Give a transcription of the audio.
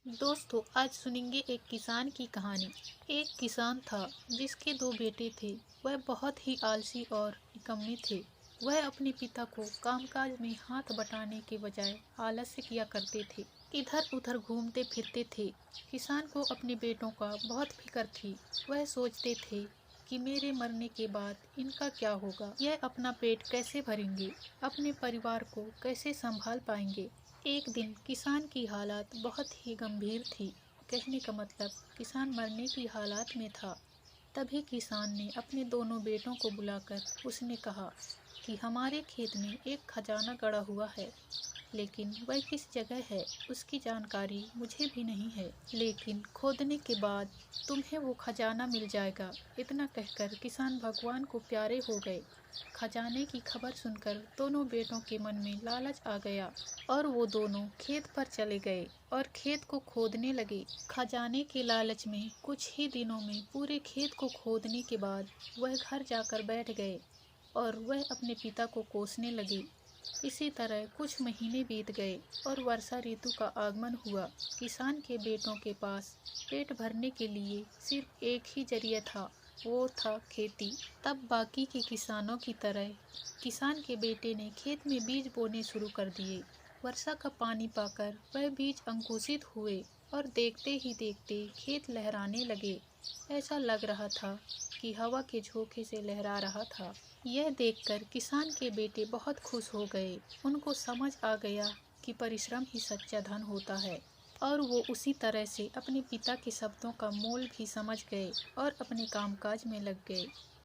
दोस्तों, आज सुनेंगे एक किसान की कहानी। एक किसान था जिसके दो बेटे थे। वह बहुत ही आलसी और निकम्मे थे। वह अपने पिता को कामकाज में हाथ बटाने के बजाय आलस्य किया करते थे, इधर उधर घूमते फिरते थे। किसान को अपने बेटों का बहुत फिक्र थी। वह सोचते थे कि मेरे मरने के बाद इनका क्या होगा, यह अपना पेट कैसे भरेंगे, अपने परिवार को कैसे संभाल पाएंगे। एक दिन किसान की हालत बहुत ही गंभीर थी। कहने का मतलब किसान मरने की हालत में था। तभी किसान ने अपने दोनों बेटों को बुलाकर उसने कहा कि हमारे खेत में एक खजाना गड़ा हुआ है, लेकिन वह किस जगह है उसकी जानकारी मुझे भी नहीं है, लेकिन खोदने के बाद तुम्हें वो खजाना मिल जाएगा। इतना कहकर किसान भगवान को प्यारे हो गए। खजाने की खबर सुनकर दोनों बेटों के मन में लालच आ गया और वो दोनों खेत पर चले गए और खेत को खोदने लगे। खजाने के लालच में कुछ ही दिनों में पूरे खेत को खोदने के बाद वह घर जाकर बैठ गए और वह अपने पिता को कोसने लगे। इसी तरह कुछ महीने बीत गए और वर्षा ऋतु का आगमन हुआ। किसान के बेटों के पास पेट भरने के लिए सिर्फ एक ही जरिया था, वो था खेती। तब बाकी के किसानों की तरह किसान के बेटे ने खेत में बीज बोने शुरू कर दिए। वर्षा का पानी पाकर वह बीज अंकुरित हुए और देखते ही देखते खेत लहराने लगे। ऐसा लग रहा था कि हवा के झोंके से लहरा रहा था। यह देखकर किसान के बेटे बहुत खुश हो गए। उनको समझ आ गया कि परिश्रम ही सच्चा धन होता है और वो उसी तरह से अपने पिता के शब्दों का मोल भी समझ गए और अपने कामकाज में लग गए।